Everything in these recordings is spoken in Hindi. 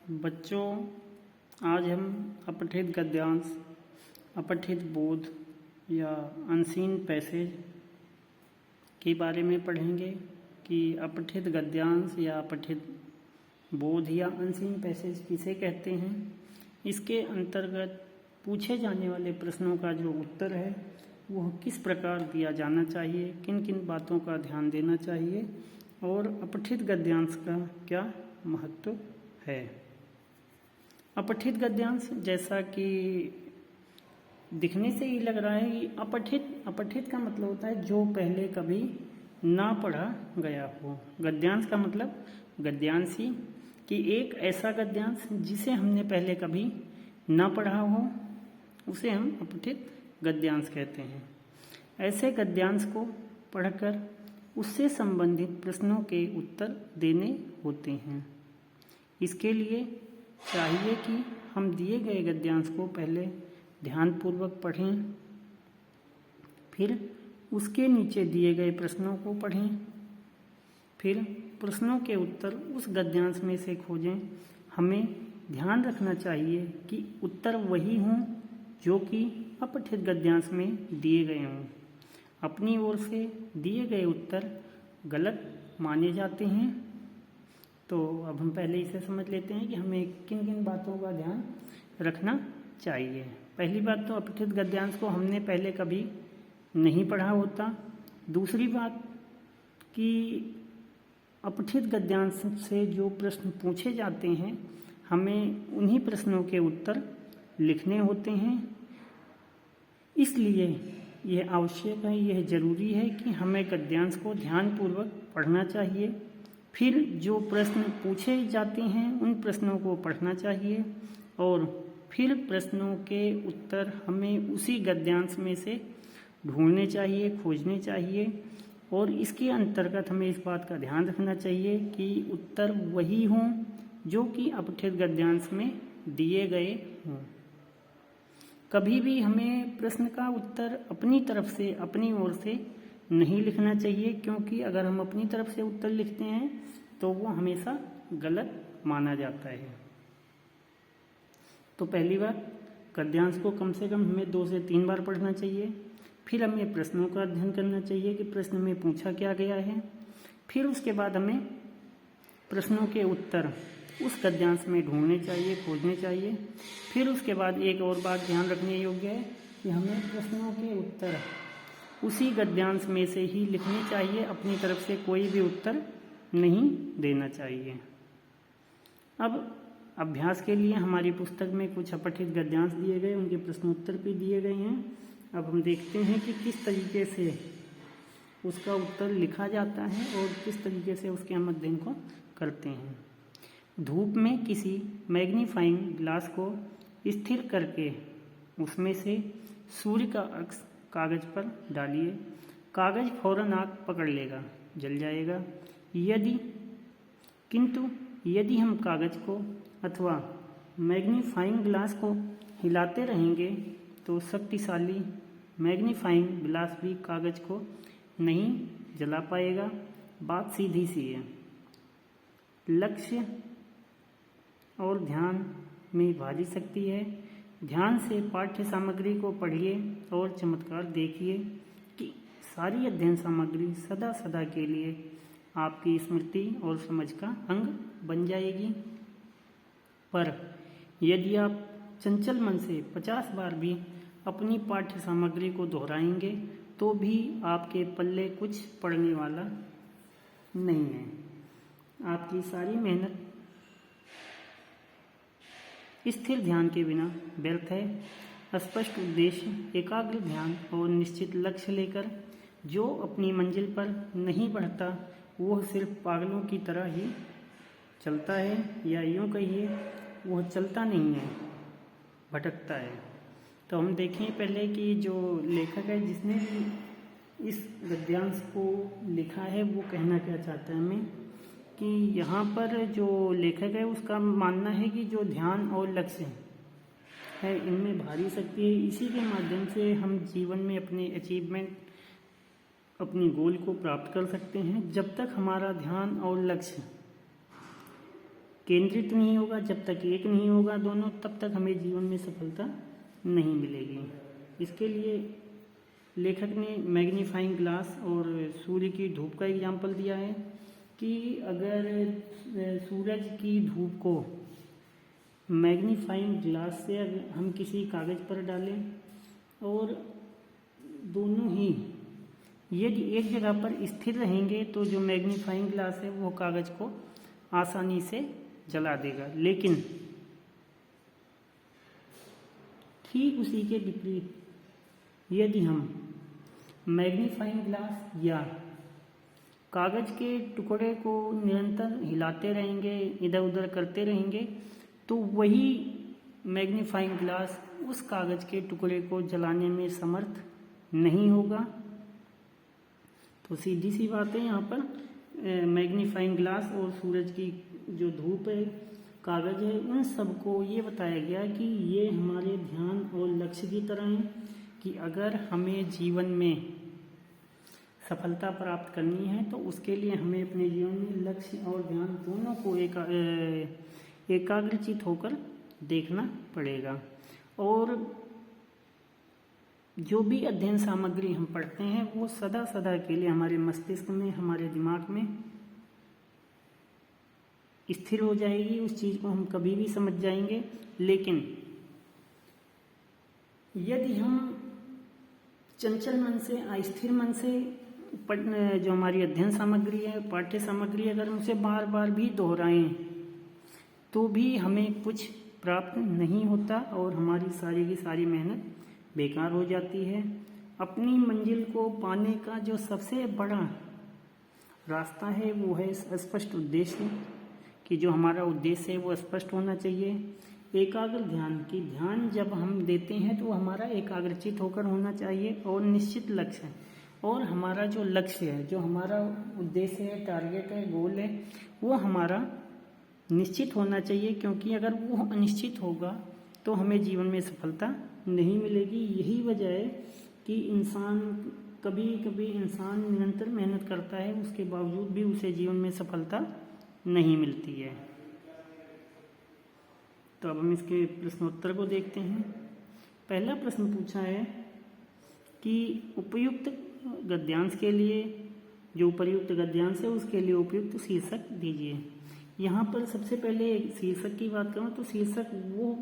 बच्चों, आज हम अपठित गद्यांश, अपठित बोध या अनसीन पैसेज के बारे में पढ़ेंगे कि अपठित गद्यांश या अपठित बोध या अनसीन पैसेज किसे कहते हैं। इसके अंतर्गत पूछे जाने वाले प्रश्नों का जो उत्तर है वह किस प्रकार दिया जाना चाहिए, किन किन बातों का ध्यान देना चाहिए और अपठित गद्यांश का क्या महत्व है। अपठित गद्यांश, जैसा कि दिखने से ही लग रहा है कि अपठित का मतलब होता है जो पहले कभी ना पढ़ा गया हो। गद्यांश का मतलब गद्यांशी, कि एक ऐसा गद्यांश जिसे हमने पहले कभी ना पढ़ा हो उसे हम अपठित गद्यांश कहते हैं। ऐसे गद्यांश को पढ़कर उससे संबंधित प्रश्नों के उत्तर देने होते हैं। इसके लिए चाहिए कि हम दिए गए गद्यांश को पहले ध्यानपूर्वक पढ़ें, फिर उसके नीचे दिए गए प्रश्नों को पढ़ें, फिर प्रश्नों के उत्तर उस गद्यांश में से खोजें। हमें ध्यान रखना चाहिए कि उत्तर वही हों जो कि अपठित गद्यांश में दिए गए हों। अपनी ओर से दिए गए उत्तर गलत माने जाते हैं। तो अब हम पहले इसे समझ लेते हैं कि हमें किन किन बातों का ध्यान रखना चाहिए। पहली बात तो अपठित गद्यांश को हमने पहले कभी नहीं पढ़ा होता। दूसरी बात कि अपठित गद्यांश से जो प्रश्न पूछे जाते हैं हमें उन्हीं प्रश्नों के उत्तर लिखने होते हैं। इसलिए यह आवश्यक है, यह जरूरी है कि हमें गद्यांश को ध्यानपूर्वक पढ़ना चाहिए। फिर जो प्रश्न पूछे जाते हैं उन प्रश्नों को पढ़ना चाहिए और फिर प्रश्नों के उत्तर हमें उसी गद्यांश में से ढूंढने चाहिए, खोजने चाहिए। और इसके अंतर्गत हमें इस बात का ध्यान रखना चाहिए कि उत्तर वही हों जो कि अपठित गद्यांश में दिए गए हों। कभी भी हमें प्रश्न का उत्तर अपनी तरफ से, अपनी ओर से नहीं लिखना चाहिए, क्योंकि अगर हम अपनी तरफ से उत्तर लिखते हैं तो वो हमेशा गलत माना जाता है। तो पहली बात, गद्यांश को कम से कम हमें 2 से 3 बार पढ़ना चाहिए। फिर हमें प्रश्नों का अध्ययन करना चाहिए कि प्रश्न में पूछा क्या गया है। फिर उसके बाद हमें प्रश्नों के उत्तर उस गद्यांश में ढूंढने चाहिए, खोजने चाहिए। फिर उसके बाद एक और बात ध्यान रखने योग्य है कि हमें प्रश्नों के उत्तर उसी गद्यांश में से ही लिखने चाहिए, अपनी तरफ से कोई भी उत्तर नहीं देना चाहिए। अब अभ्यास के लिए हमारी पुस्तक में कुछ अपठित गद्यांश दिए गए, उनके प्रश्नोत्तर भी दिए गए हैं। अब हम देखते हैं कि किस तरीके से उसका उत्तर लिखा जाता है और किस तरीके से उसके हम अध्ययन को करते हैं। धूप में किसी मैग्नीफाइंग ग्लास को स्थिर करके उसमें से सूर्य का अक्स कागज पर डालिए। कागज फौरन आग पकड़ लेगा, जल जाएगा। किंतु यदि हम कागज को अथवा मैग्नीफाइंग ग्लास को हिलाते रहेंगे तो शक्तिशाली मैग्नीफाइंग ग्लास भी कागज को नहीं जला पाएगा। बात सीधी सी है। लक्ष्य और ध्यान में भारी शक्ति है। ध्यान से पाठ्य सामग्री को पढ़िए और चमत्कार देखिए कि सारी अध्ययन सामग्री सदा सदा के लिए आपकी स्मृति और समझ का अंग बन जाएगी। पर यदि आप चंचल मन से 50 बार भी अपनी पाठ्य सामग्री को दोहराएंगे तो भी आपके पल्ले कुछ पड़ने वाला नहीं है। आपकी सारी मेहनत स्थिर ध्यान के बिना व्यर्थ है। स्पष्ट उद्देश्य, एकाग्र ध्यान और निश्चित लक्ष्य लेकर जो अपनी मंजिल पर नहीं बढ़ता वह सिर्फ पागलों की तरह ही चलता है, या यूँ कहिए वह चलता नहीं है, भटकता है। तो हम देखें पहले कि जो लेखक है जिसने भी इस गद्यांश को लिखा है वो कहना क्या चाहता है हमें, कि यहाँ पर जो लेखक है उसका मानना है कि जो ध्यान और लक्ष्य है इनमें भारी शक्ति है। इसी के माध्यम से हम जीवन में अपने अचीवमेंट, अपनी गोल को प्राप्त कर सकते हैं। जब तक हमारा ध्यान और लक्ष्य केंद्रित नहीं होगा, जब तक एक नहीं होगा दोनों, तब तक हमें जीवन में सफलता नहीं मिलेगी। इसके लिए लेखक ने मैग्नीफाइंग ग्लास और सूर्य की धूप का एग्जाम्पल दिया है कि अगर सूरज की धूप को मैग्नीफाइंग ग्लास से अगर हम किसी कागज़ पर डालें और दोनों ही यदि एक जगह पर स्थिर रहेंगे तो जो मैग्नीफाइंग ग्लास है वो कागज़ को आसानी से जला देगा। लेकिन ठीक उसी के विपरीत यदि हम मैग्नीफाइंग ग्लास या कागज़ के टुकड़े को निरंतर हिलाते रहेंगे, इधर उधर करते रहेंगे, तो वही मैग्नीफाइंग ग्लास उस कागज़ के टुकड़े को जलाने में समर्थ नहीं होगा। तो सीधी सी बात है, यहाँ पर मैग्नीफाइंग ग्लास और सूरज की जो धूप है, कागज़ है, उन सबको ये बताया गया कि ये हमारे ध्यान और लक्ष्य की तरह हैं कि अगर हमें जीवन में सफलता प्राप्त करनी है तो उसके लिए हमें अपने जीवन में लक्ष्य और ध्यान दोनों को एकाग्रचित होकर देखना पड़ेगा। और जो भी अध्ययन सामग्री हम पढ़ते हैं वो सदा सदा के लिए हमारे मस्तिष्क में, हमारे दिमाग में स्थिर हो जाएगी, उस चीज़ को हम कभी भी समझ जाएंगे। लेकिन यदि हम चंचल मन से, अस्थिर मन से जो हमारी अध्ययन सामग्री है, पाठ्य सामग्री, अगर हम उसे बार बार भी दोहराएं तो भी हमें कुछ प्राप्त नहीं होता और हमारी सारी की सारी मेहनत बेकार हो जाती है। अपनी मंजिल को पाने का जो सबसे बड़ा रास्ता है वो है स्पष्ट उद्देश्य, कि जो हमारा उद्देश्य है वो स्पष्ट होना चाहिए। एकाग्र ध्यान, की ध्यान जब हम देते हैं तो हमारा एकाग्रचित होकर होना चाहिए और निश्चित लक्ष्य, और हमारा जो लक्ष्य है, जो हमारा उद्देश्य है, टारगेट है, गोल है, वो हमारा निश्चित होना चाहिए। क्योंकि अगर वो अनिश्चित होगा तो हमें जीवन में सफलता नहीं मिलेगी। यही वजह है कि कभी कभी इंसान निरंतर मेहनत करता है, उसके बावजूद भी उसे जीवन में सफलता नहीं मिलती है। तो अब हम इसके प्रश्नोत्तर को देखते हैं। पहला प्रश्न पूछा है कि उपयुक्त गद्यांश के लिए, जो उपर्युक्त गद्यांश है उसके लिए उपयुक्त शीर्षक दीजिए। यहाँ पर सबसे पहले शीर्षक की बात करूँ तो शीर्षक वो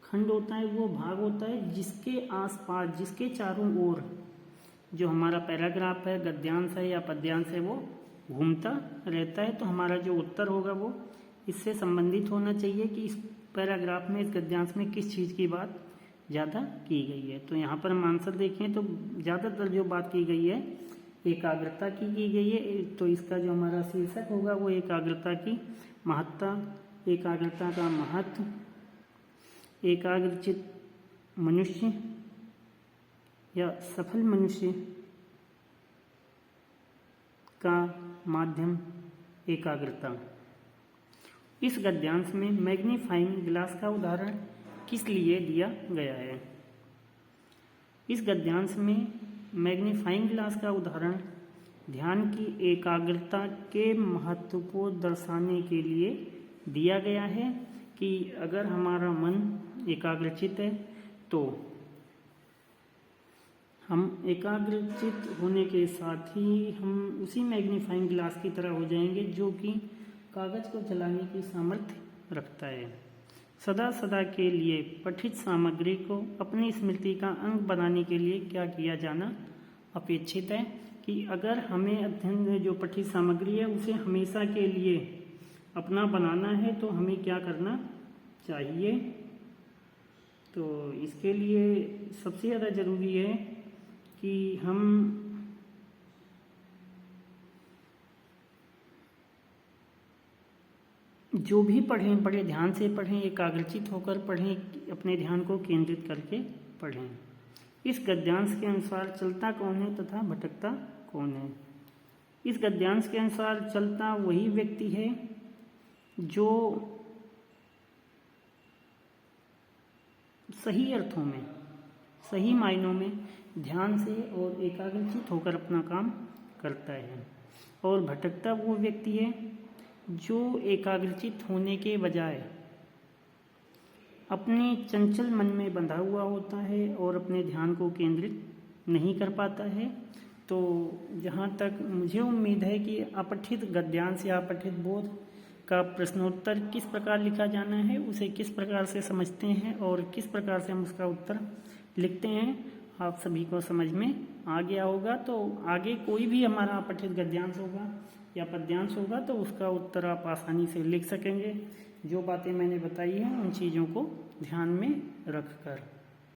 खंड होता है, वो भाग होता है जिसके आसपास, जिसके चारों ओर जो हमारा पैराग्राफ है, गद्यांश है या पद्यांश है, वो घूमता रहता है। तो हमारा जो उत्तर होगा वो इससे संबंधित होना चाहिए कि इस पैराग्राफ में, इस गद्यांश में किस चीज़ की बात ज़्यादा की गई है। तो यहाँ पर हम आंसर देखें तो ज़्यादातर जो बात की गई है एकाग्रता की गई है। तो इसका जो हमारा शीर्षक होगा वो एकाग्रता की महत्ता, एकाग्रता का महत्व, एकाग्रचित मनुष्य या सफल मनुष्य का माध्यम एकाग्रता। इस गद्यांश में मैग्नीफाइंग ग्लास का उदाहरण किस लिए दिया गया है? इस गद्यांश में मैग्नीफाइंग ग्लास का उदाहरण ध्यान की एकाग्रता के महत्व को दर्शाने के लिए दिया गया है कि अगर हमारा मन एकाग्रचित है तो हम एकाग्रचित होने के साथ ही हम उसी मैग्नीफाइंग ग्लास की तरह हो जाएंगे जो कि कागज़ को जलाने की सामर्थ्य रखता है। सदा सदा के लिए पठित सामग्री को अपनी स्मृति का अंग बनाने के लिए क्या किया जाना अपेक्षित है? कि अगर हमें अध्ययन जो पठित सामग्री है उसे हमेशा के लिए अपना बनाना है तो हमें क्या करना चाहिए? तो इसके लिए सबसे ज़्यादा ज़रूरी है कि हम जो भी पढ़ें बड़े ध्यान से पढ़ें, एकाग्रचित होकर पढ़ें, अपने ध्यान को केंद्रित करके पढ़ें। इस गद्यांश के अनुसार चलता कौन है तथा भटकता कौन है? इस गद्यांश के अनुसार चलता वही व्यक्ति है जो सही अर्थों में, सही मायनों में ध्यान से और एकाग्रचित होकर अपना काम करता है। और भटकता वो व्यक्ति है जो एकाग्रचित होने के बजाय अपने चंचल मन में बंधा हुआ होता है और अपने ध्यान को केंद्रित नहीं कर पाता है। तो जहाँ तक मुझे उम्मीद है कि अपठित गद्यांश या अपठित बोध का प्रश्नोत्तर किस प्रकार लिखा जाना है, उसे किस प्रकार से समझते हैं और किस प्रकार से हम उसका उत्तर लिखते हैं, आप सभी को समझ में आ गया होगा। तो आगे कोई भी हमारा अपठित गद्यांश होगा या पद्यांश होगा तो उसका उत्तर आप आसानी से लिख सकेंगे। जो बातें मैंने बताई हैं उन चीज़ों को ध्यान में रखकर।